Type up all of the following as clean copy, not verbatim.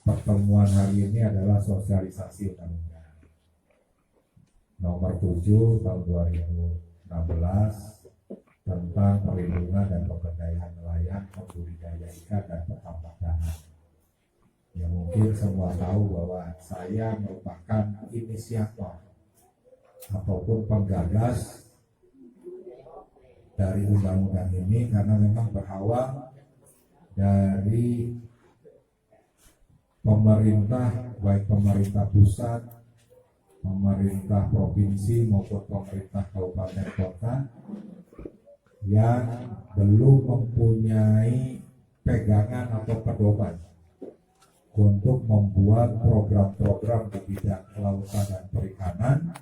pertemuan hari ini adalah sosialisasi undang-undang nomor 7 tahun 2016 tentang perlindungan dan pemberdayaan nelayan, pembudidaya ikan dan petambak tanah. Ya, mungkin semua tahu bahwa saya merupakan inisiator ataupun penggagas dari undang-undang ini karena memang berawal dari pemerintah, baik pemerintah pusat, pemerintah provinsi maupun pemerintah kabupaten kota yang belum mempunyai pegangan atau pedoman untuk membuat program-program di bidang kelautan dan perikanan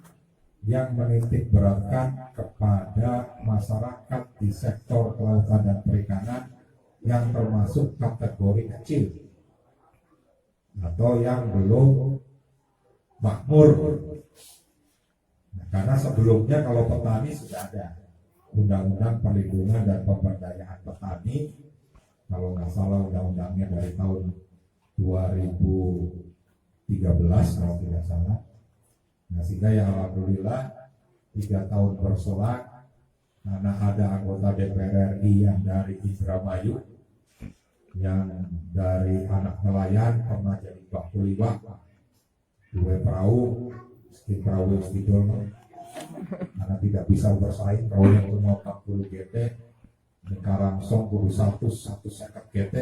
yang menitik beratkan kepada masyarakat di sektor kelautan dan perikanan yang termasuk kategori kecil atau yang belum makmur. Nah, karena sebelumnya kalau petani sudah ada undang-undang perlindungan dan pemberdayaan petani, kalau nggak salah undang-undangnya dari tahun 2013 kalau tidak salah. Nah, sehingga ya alhamdulillah 3 tahun berselang karena ada anggota DPR RI yang dari Indramayu, yang dari anak nelayan pernah jadi bakuliwak, dua perahu, skin perahu spidol, karena tidak bisa bersaing perahu yang cuma 40 GT, di Karangsong kudu 150 GT,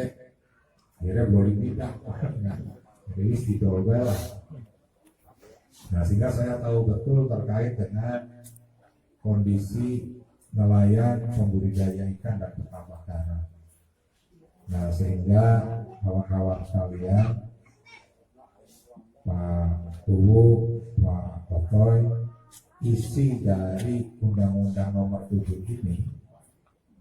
akhirnya boleh pindah, jadi spidol lah. Nah, sehingga saya tahu betul terkait dengan kondisi nelayan, pembudidaya ikan dan petambak tanah. Nah, sehingga kawan-kawan sekalian, Pak Kuwu, Pak Kotoy, isi dari Undang-Undang Nomor 7 ini,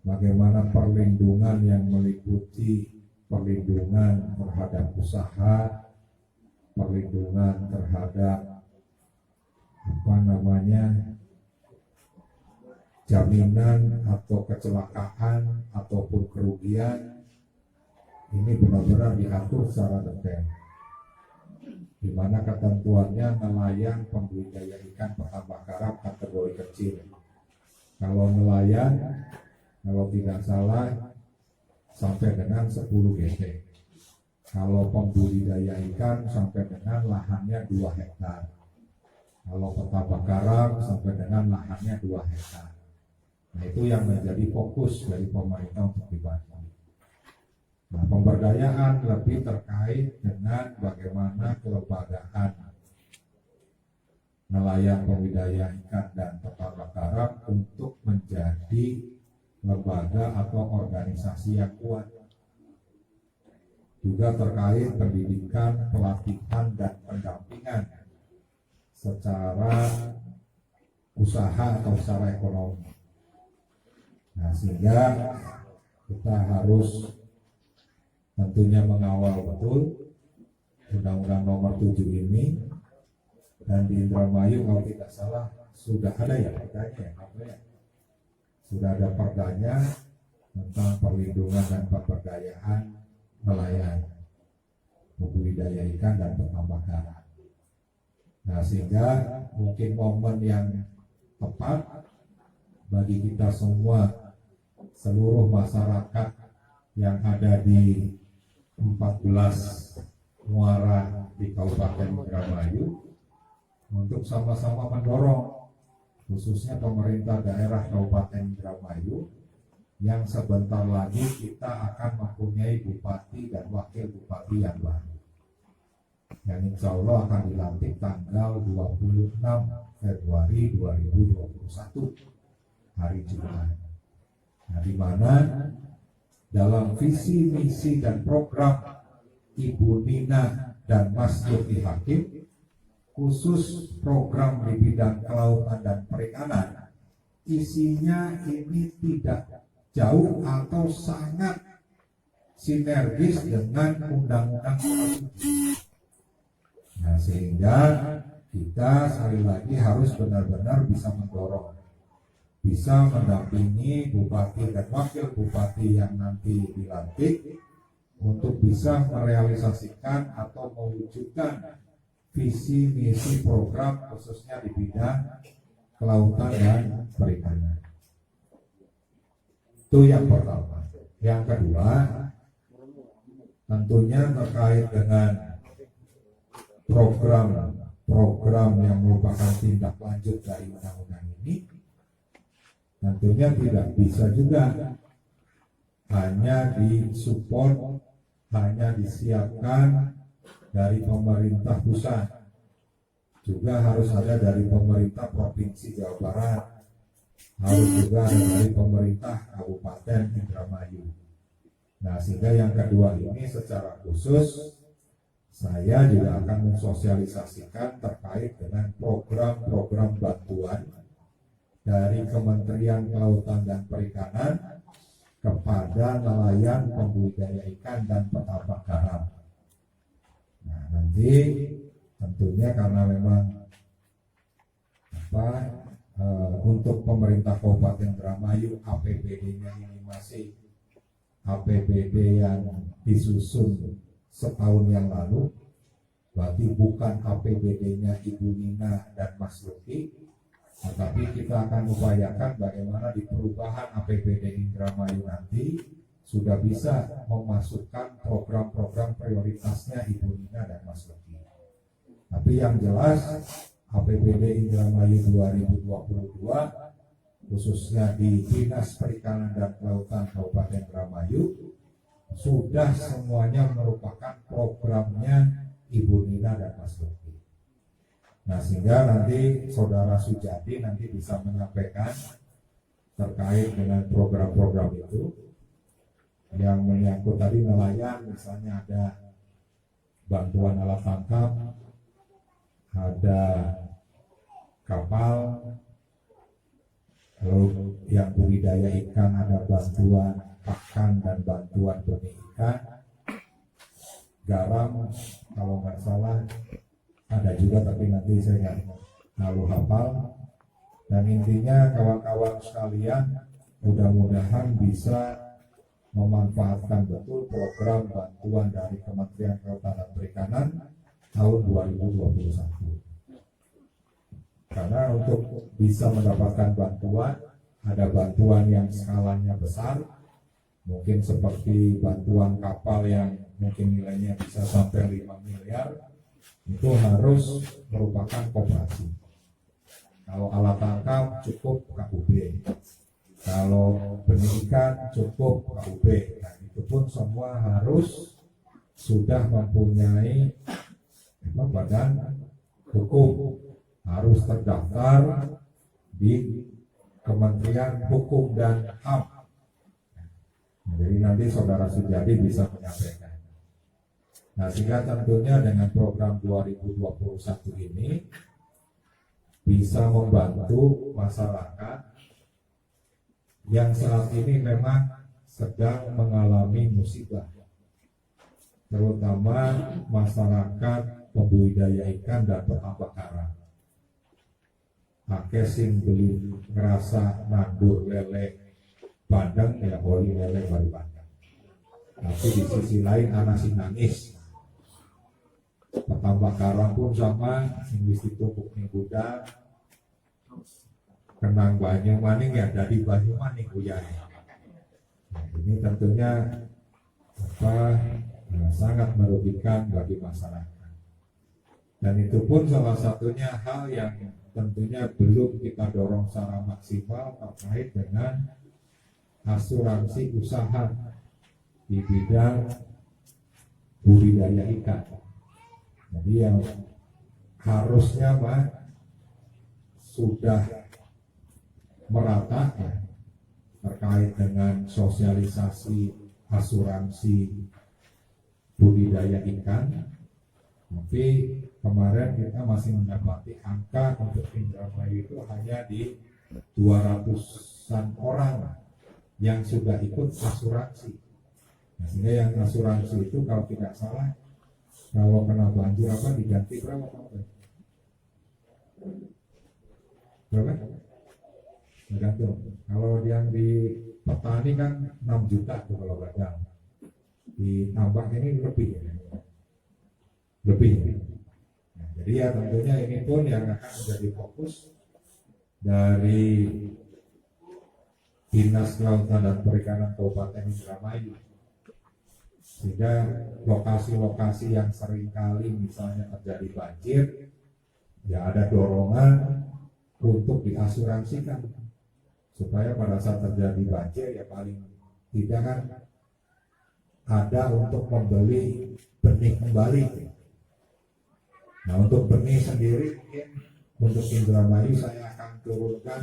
bagaimana perlindungan yang meliputi perlindungan terhadap usaha, perlindungan terhadap jaminan atau kecelakaan ataupun kerugian, ini benar-benar diatur secara detail, di mana ketentuannya nelayan, pembudidaya ikan, petambak karang kategori kecil. Kalau nelayan, kalau tidak salah sampai dengan 10 GT. Kalau pembudidaya ikan sampai dengan lahannya 2 hektar. Kalau petambak karang sampai dengan lahannya 2 hektar. Nah, itu yang menjadi fokus dari pemerintah untuk dibantu. Nah, pemberdayaan lebih terkait dengan bagaimana kelembagaan nelayan, pembudidaya ikan dan petambak karang untuk menjadi lembaga atau organisasi yang kuat. Juga terkait pendidikan, pelatihan dan pendampingan secara usaha atau secara ekonomi. Nah, sehingga kita harus tentunya mengawal betul Undang-Undang Nomor 7 ini, dan di Indramayu kalau tidak salah sudah ada ya perdanya ya, sudah ada perdanya tentang perlindungan dan pemberdayaan nelayan, pembudidaya ikan dan petambak karang. Nah, sehingga mungkin momen yang tepat bagi kita semua, seluruh masyarakat yang ada di 14 muara di Kabupaten Indramayu, untuk sama-sama mendorong khususnya pemerintah daerah Kabupaten Indramayu yang sebentar lagi kita akan mempunyai bupati dan wakil bupati yang baru, yang insya Allah akan dilantik tanggal 26 Februari 2021 hari Jumat. Nah, di mana dalam visi, misi dan program Ibu Nina dan Mas Yogi Hakim, khusus program di bidang kelautan dan perikanan, isinya ini tidak jauh atau sangat sinergis dengan undang-undang. Nah, sehingga kita sekali lagi harus benar-benar bisa mendorong, bisa mendampingi bupati dan wakil bupati yang nanti dilantik untuk bisa merealisasikan atau mewujudkan visi misi program khususnya di bidang kelautan dan perikanan. Itu yang pertama. Yang kedua, tentunya terkait dengan program yang merupakan tindak lanjut dari undang-undang ini, tentunya tidak bisa juga hanya disupport, hanya disiapkan dari pemerintah pusat, juga harus ada dari pemerintah Provinsi Jawa Barat, harus juga ada dari pemerintah Kabupaten Indramayu. Nah, sehingga yang kedua ini secara khusus saya juga akan mensosialisasikan terkait dengan program-program bantuan dari Kementerian Kelautan dan Perikanan kepada nelayan, pembudidaya ikan dan petambak garam. Nah, nanti tentunya karena memang untuk pemerintah Kabupaten Indramayu APBD-nya ini masih APBD yang disusun setahun yang lalu, berarti bukan APBD-nya Ibu Nina dan Mas Luki, tetapi kita akan upayakan bagaimana di perubahan APBD Indramayu nanti sudah bisa memasukkan program-program prioritasnya Ibu Nina dan Mas Luki. Tapi yang jelas APBD Indramayu 2022 khususnya di Dinas Perikanan dan Kelautan Kabupaten Indramayu sudah semuanya merupakan programnya Ibu Nina dan Mas Luki. Nah, sehingga nanti Saudara Sujadi nanti bisa menyampaikan terkait dengan program-program itu yang menyangkut tadi nelayan, misalnya ada bantuan alat tangkap, ada kapal, lalu yang budidaya ikan ada bantuan pakan dan bantuan benih ikan, garam kalau nggak salah ada juga, tapi nanti saya nggak terlalu hafal. Dan intinya kawan-kawan sekalian mudah-mudahan bisa memanfaatkan betul program bantuan dari Kementerian Kelautan dan Perikanan tahun 2021. Karena untuk bisa mendapatkan bantuan, ada bantuan yang skalanya besar, mungkin seperti bantuan kapal yang mungkin nilainya bisa sampai 5 miliar, itu harus merupakan koperasi. Kalau alat tangkap cukup KUB, kalau pendidikan cukup KUB, dan itu pun semua harus sudah mempunyai badan hukum, harus terdaftar di Kementerian Hukum dan HAM. Jadi nanti Saudara Sujadi bisa menyampaikan. Nah, sehingga tentunya dengan program 2021 ini bisa membantu masyarakat yang saat ini memang sedang mengalami musibah, terutama masyarakat pembudidaya ikan dan petambak garam. Akeh sing beli ngerasa nandur lele bandeng ya boli lele bali bandeng. Tapi di sisi lain anak sing nangis. Petambak garam pun sama, sing wis ditumpuk ning gudang. Kenang banyu maning ya jadi banyu maning uyane. Nah, ini tentunya sangat merugikan bagi masyarakat. Dan itu pun salah satunya hal yang tentunya belum kita dorong secara maksimal terkait dengan asuransi usaha di bidang budidaya ikan. Jadi yang harusnya sudah merata ya, terkait dengan sosialisasi asuransi budidaya ikan. Tapi kemarin kita masih mendapati angka untuk Indramayu itu hanya di 200-an orang yang sudah ikut asuransi. Nah, sehingga yang asuransi itu kalau tidak salah, kalau kena banjir apa diganti berapa? Berapa? Tergantung. Kalau yang di petani kan 6 juta tuh kalau gagal. ditambah ini lebih ya. Lebih. Nah, jadi ya tentunya ini pun yang akan menjadi fokus dari Dinas Kelautan dan Perikanan Kabupaten Indramayu, sehingga lokasi-lokasi yang seringkali misalnya terjadi banjir, ya ada dorongan untuk diasuransikan supaya pada saat terjadi banjir ya paling tidak kan ada untuk membeli benih kembali. Nah, untuk benih sendiri mungkin untuk Indramayu saya akan turunkan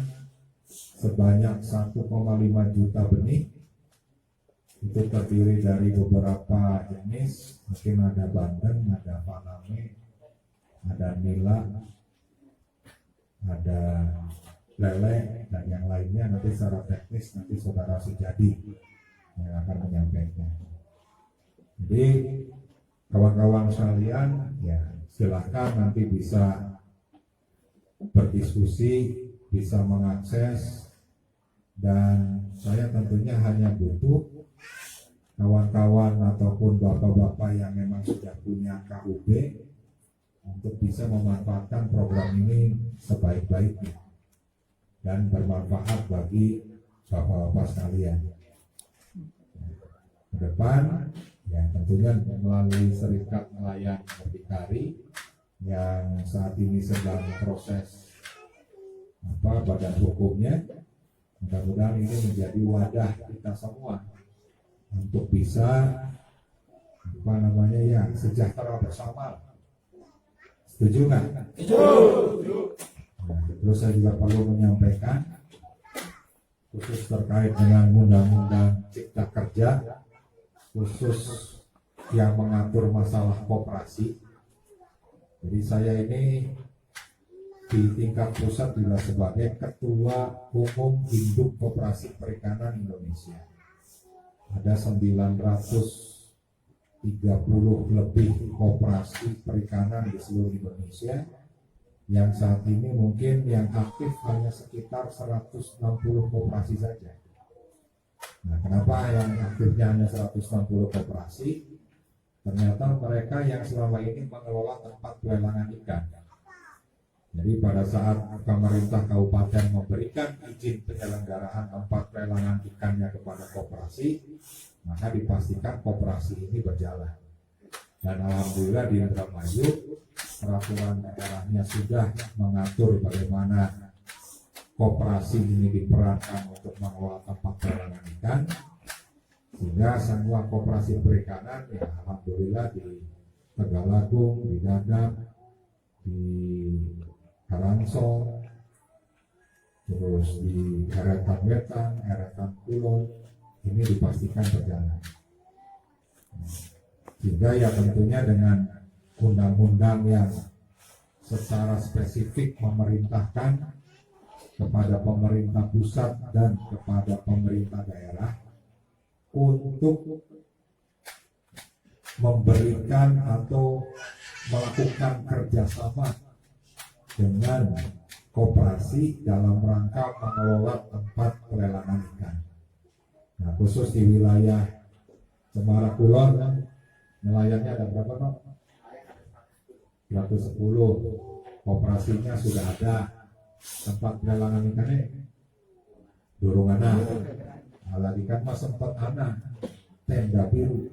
sebanyak 1,5 juta benih. Itu terdiri dari beberapa jenis, mungkin ada bandeng, ada paname, ada nila, ada lele, dan yang lainnya nanti secara teknis nanti saudara Sujadi yang akan menyampaikan. Jadi kawan-kawan sekalian, ya silahkan nanti bisa berdiskusi, bisa mengakses, dan saya tentunya hanya butuh kawan-kawan ataupun bapak-bapak yang memang sudah punya KUB untuk bisa memanfaatkan program ini sebaik-baiknya dan bermanfaat bagi bapak-bapak sekalian. Ke depan, ya tentunya melalui Serikat Nelayan Berdikari yang saat ini sedang proses badan hukumnya, mudah-mudahan ini menjadi wadah kita semua untuk bisa sejahtera bersama. Setuju nggak? Setuju. Nah, terus saya juga perlu menyampaikan khusus terkait dengan Undang-Undang Cipta Kerja, khusus yang mengatur masalah koperasi. Jadi saya ini di tingkat pusat juga sebagai Ketua Umum Induk Koperasi Perikanan Indonesia. Ada 930 lebih koperasi perikanan di seluruh Indonesia, yang saat ini mungkin yang aktif hanya sekitar 160 koperasi saja. Nah, kenapa yang aktifnya hanya 160 koperasi? Ternyata mereka yang selama ini mengelola tempat pelelangan ikan. Jadi pada saat pemerintah kabupaten memberikan izin penyelenggaraan tempat pelelangan ikannya kepada koperasi, maka dipastikan koperasi ini berjalan. Dan alhamdulillah di Indramayu peraturan daerahnya sudah mengatur bagaimana koperasi ini diperankan untuk mengelola tempat pelelangan ikan, sehingga semua koperasi perikanan ya alhamdulillah di Tegalagung, di Dadap, di Karangsong, terus di Eretan Wetan, Eretan Kulon, ini dipastikan berjalan. Sehingga ya tentunya dengan undang-undang yang secara spesifik memerintahkan kepada pemerintah pusat dan kepada pemerintah daerah untuk memberikan atau melakukan kerjasama dengan koperasi dalam rangka mengelola tempat pelelangan ikan. Nah, khusus di wilayah Cemara Kulon, nelayannya ada berapa, Pak? 110. Koperasinya sudah ada, tempat pelelangan ikannya durung ana. Alat ikan mah sempat ana, tenda biru.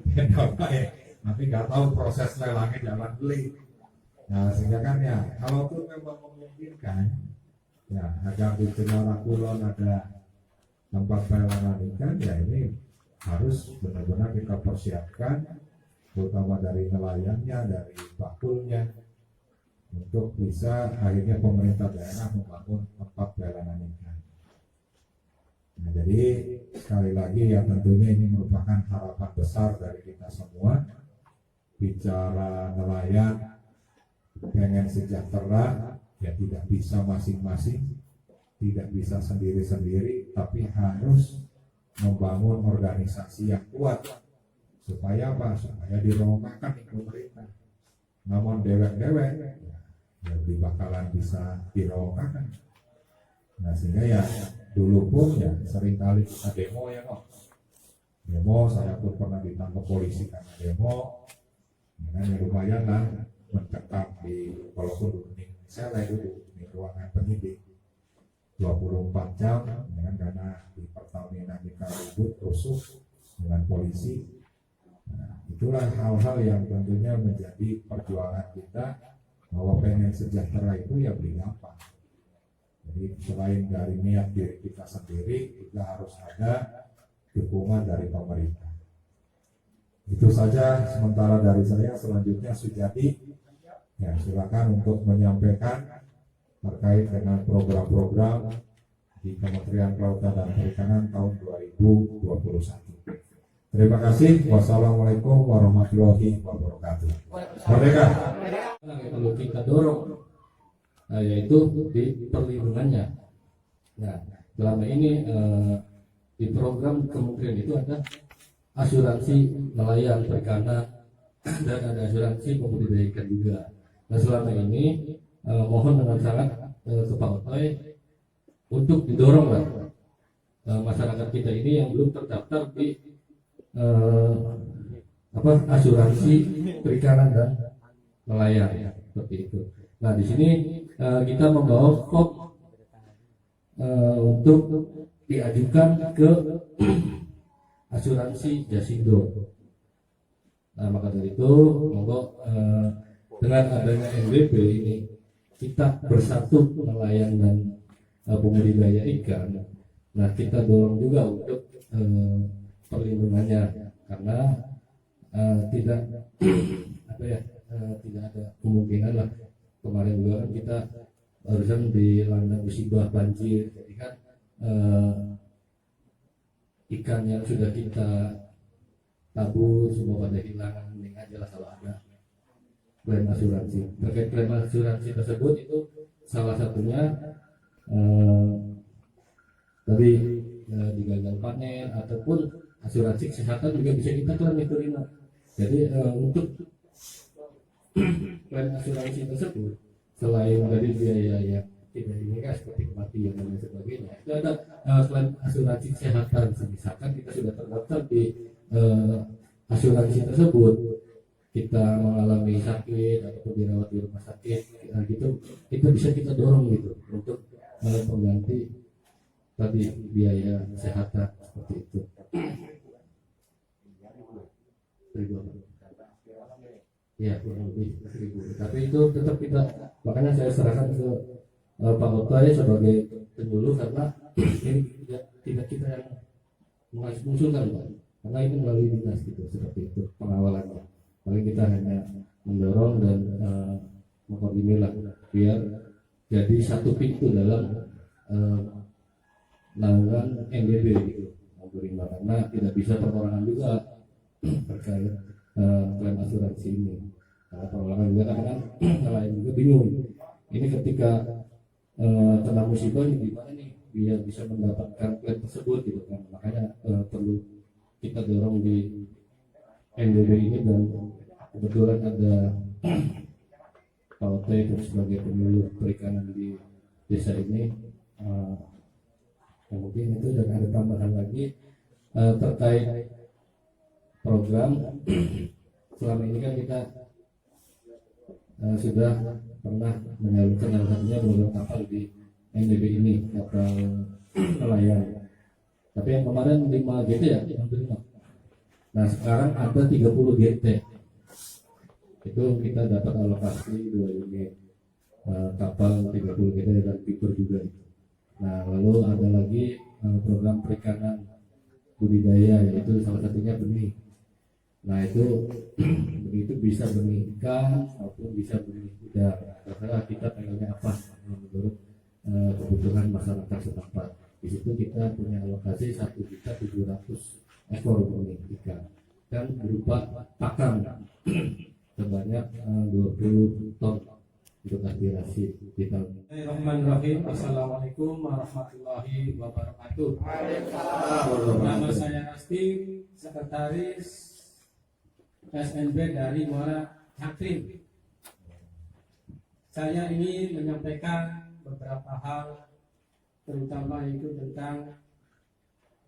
Tenda baik, tapi nggak tahu proses lelangnya jalan beli. Nah, sehingga kan ya, kalaupun memang memungkinkan, ya agar di Cemara Kulon ada tempat pelelangan ikan, ya ini harus benar-benar kita persiapkan, terutama dari nelayannya, dari bakulnya, untuk bisa akhirnya pemerintah daerah membangun tempat pelelangan ikan. Nah, jadi sekali lagi ya tentunya ini merupakan harapan besar dari kita semua. Bicara nelayan pengen sejahtera, ya tidak bisa masing-masing, tidak bisa sendiri-sendiri, tapi harus membangun organisasi yang kuat. Supaya apa? Supaya dirongkakan di pemerintah. Namun dewek-dewek ya bakalan bisa dirongkakan. Nah, sehingga ya dulu pun ya seringkali kita demo ya kok. demo. Saya pun pernah ditangkap polisi karena demo. Ya lumayan lah mencekam di, walaupun dulu nih saya dulu di ruangan penyidik 24 jam dengan karena di Pertamina kita ribut rusuh dengan polisi. Nah, itulah hal-hal yang tentunya menjadi perjuangan kita bahwa pengen sejahtera itu ya beli gampang. Jadi selain dari niat diri kita sendiri, kita harus ada dukungan dari pemerintah. Itu saja sementara dari saya. Selanjutnya Sujadi, ya silakan untuk menyampaikan terkait dengan program-program di Kementerian Kelautan dan Perikanan tahun 2021. Terima kasih. Wassalamualaikum warahmatullahi wabarakatuh. Merdeka. Yang perlu kita dorong, yaitu di perlindungannya. Nah, selama ini di program kementerian itu ada asuransi nelayan perikanan dan ada asuransi pembudidaya ikan juga. Nah, selama ini mohon dengan sangat ke Pak Otoy untuk didorong lah masyarakat kita ini yang belum terdaftar di asuransi perikanan dan nelayan ya, seperti itu. Nah, di sini kita membawa form untuk diajukan ke asuransi Jasindo. Nah, maka dari itu monggo dengan adanya NWB ini kita bersatu nelayan dan pembudidaya ikan. Nah, kita dorong juga untuk perlindungannya karena tidak tidak ada kemungkinan lah. Kemarin juga kan kita barusan dilanda musibah banjir, jadi kan ikan yang sudah kita tabur semua pada hilang, mending aja lah kalau ada klaim asuransi. Terkait klaim asuransi tersebut itu salah satunya tadi digagal panen ataupun asuransi kesehatan juga bisa kita klaim itu Rina. Jadi untuk klaim asuransi tersebut selain dari biaya yang tidak ini kan seperti kematian dan sebagainya, itu ada klaim asuransi kesehatan. Misalkan kita sudah terdaftar di asuransi tersebut, kita mengalami sakit ataupun dirawat di rumah sakit, gitu, itu bisa kita dorong gitu untuk pengganti tadi biaya kesehatan seperti itu. Ya, kurang lebih 1.000. Tapi itu tetap kita, makanya saya serahkan ke Pak Otoy sebagai penyuluh karena ini tidak kita yang mengusulkan Pak, karena ini melalui dinas gitu, seperti itu pengawalannya. Paling kita hanya mendorong dan mengkoordinir lah biar jadi satu pintu dalam naungan NDB gitu, karena tidak bisa perorangan juga terkait klaim asuransi ini. Karena perorangan juga kadang nelayan juga bingung. Ini ketika kena musibah ini gimana nih biar bisa mendapatkan klaim tersebut gitu kan. Makanya perlu kita dorong di NDB ini, dan kebetulan ada Pak Otoy sebagai penyuluh perikanan di desa ini. Mungkin itu, dan ada tambahan lagi terkait program. Selama ini kan kita sudah pernah menyalurkan salah satunya program kapal di NDB ini, kapal nelayan. Tapi yang kemarin 5 GT ya, yang terima. Nah, sekarang ada 30 GT. Itu kita dapat alokasi 2 unit kapal 30 GT dan piper juga. Nah, lalu ada lagi program perikanan budidaya, yaitu salah satunya benih. Nah, itu begitu bisa benih ikan maupun bisa benih udang. Terserah kita pengennya apa menurut kebutuhan masyarakat setempat. Di situ kita punya alokasi 1.700.000 ekor benih ikan dan berupa pakan sebanyak 20 ton untuk aspirasi di tahun ini. Bismillahirrahmanirrahim. Assalamualaikum warahmatullahi wabarakatuh. Nama saya Asti, sekretaris SNB dari Muara Hakrim. Saya ini menyampaikan beberapa hal, terutama itu tentang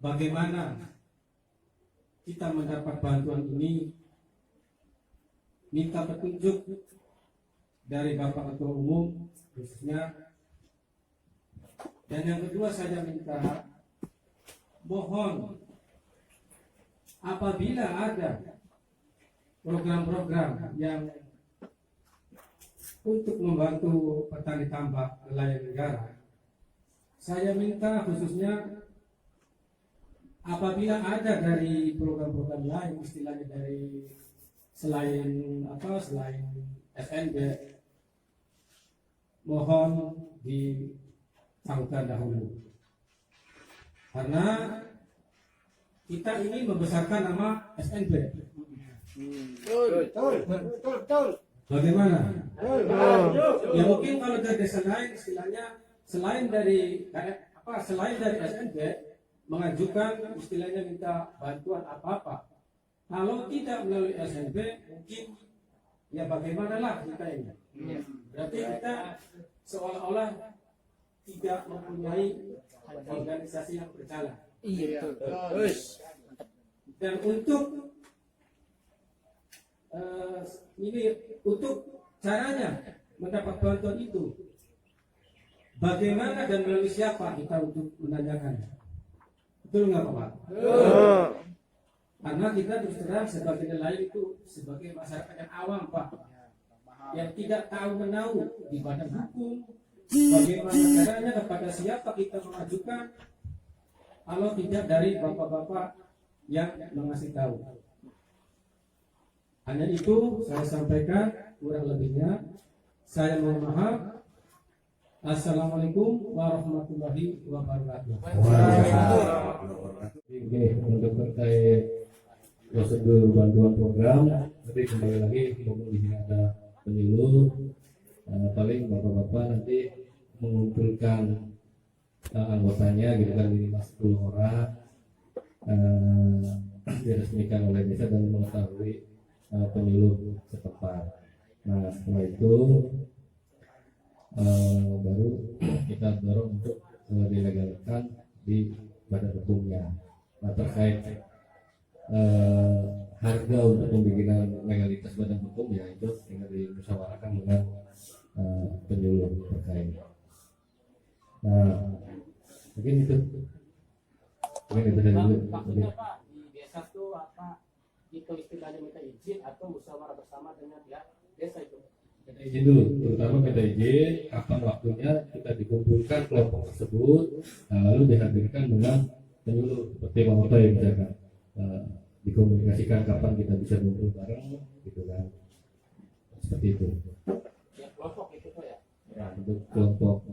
bagaimana kita mendapat bantuan ini, minta petunjuk dari Bapak Ketua Umum khususnya. Dan yang kedua saya minta mohon apabila ada program-program yang untuk membantu petani tambak nelayan negara, saya minta khususnya apabila ada dari program-program lain, istilahnya dari selain SNB, mohon disalurkan dahulu, karena kita ini membesarkan nama SNB. Bagaimana? Ya mungkin kalau dari desa lain istilahnya selain dari SNB mengajukan istilahnya minta bantuan apa-apa. Kalau tidak melalui SNB mungkin ya bagaimanalah kita ini. Berarti kita seolah-olah tidak mempunyai organisasi yang berjalan. Dan untuk untuk caranya mendapat bantuan itu, bagaimana dan melalui siapa kita untuk menanyakannya? Betul nggak Pak? Karena kita terus terang sebagai nelayan itu sebagai masyarakat yang awam Pak, yang tidak tahu menahu di badan hukum, bagaimana caranya kepada siapa kita mengajukan kalau tidak dari bapak-bapak yang mengasih tahu. Hanya itu saya sampaikan, kurang lebihnya saya mohon maaf. Assalamualaikum warahmatullahi wabarakatuh. Begini, untuk terkait prosedur bantuan program, tapi kembali lagi mumpung di sini ada penyuluh, paling bapak-bapak nanti mengumpulkan anggotanya gitu kan, minimal 10 orang, diresmikan oleh desa dan mengetahui penyuluh setempat. Nah setelah itu baru kita dorong untuk dilegalkan di badan hukumnya. Nah terkait harga untuk pembikinan legalitas badan hukum ya itu tinggal dimusyawarahkan dengan penyuluh terkait. Nah mungkin itu dari dulu. Maksudnya Pak, di desa tuh apa itu istilahnya minta izin atau musyawarah bersama dengan pihak desa itu? Minta izin dulu, terutama minta izin kapan waktunya kita dikumpulkan kelompok tersebut, lalu dihadirkan dengan penyuluh seperti Pak Otoy misalkan, dikomunikasikan kapan kita bisa kumpul bareng gitu kan, seperti itu. Ya kelompok itu tuh ya. Ya, untuk kelompok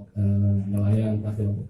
nelayan atau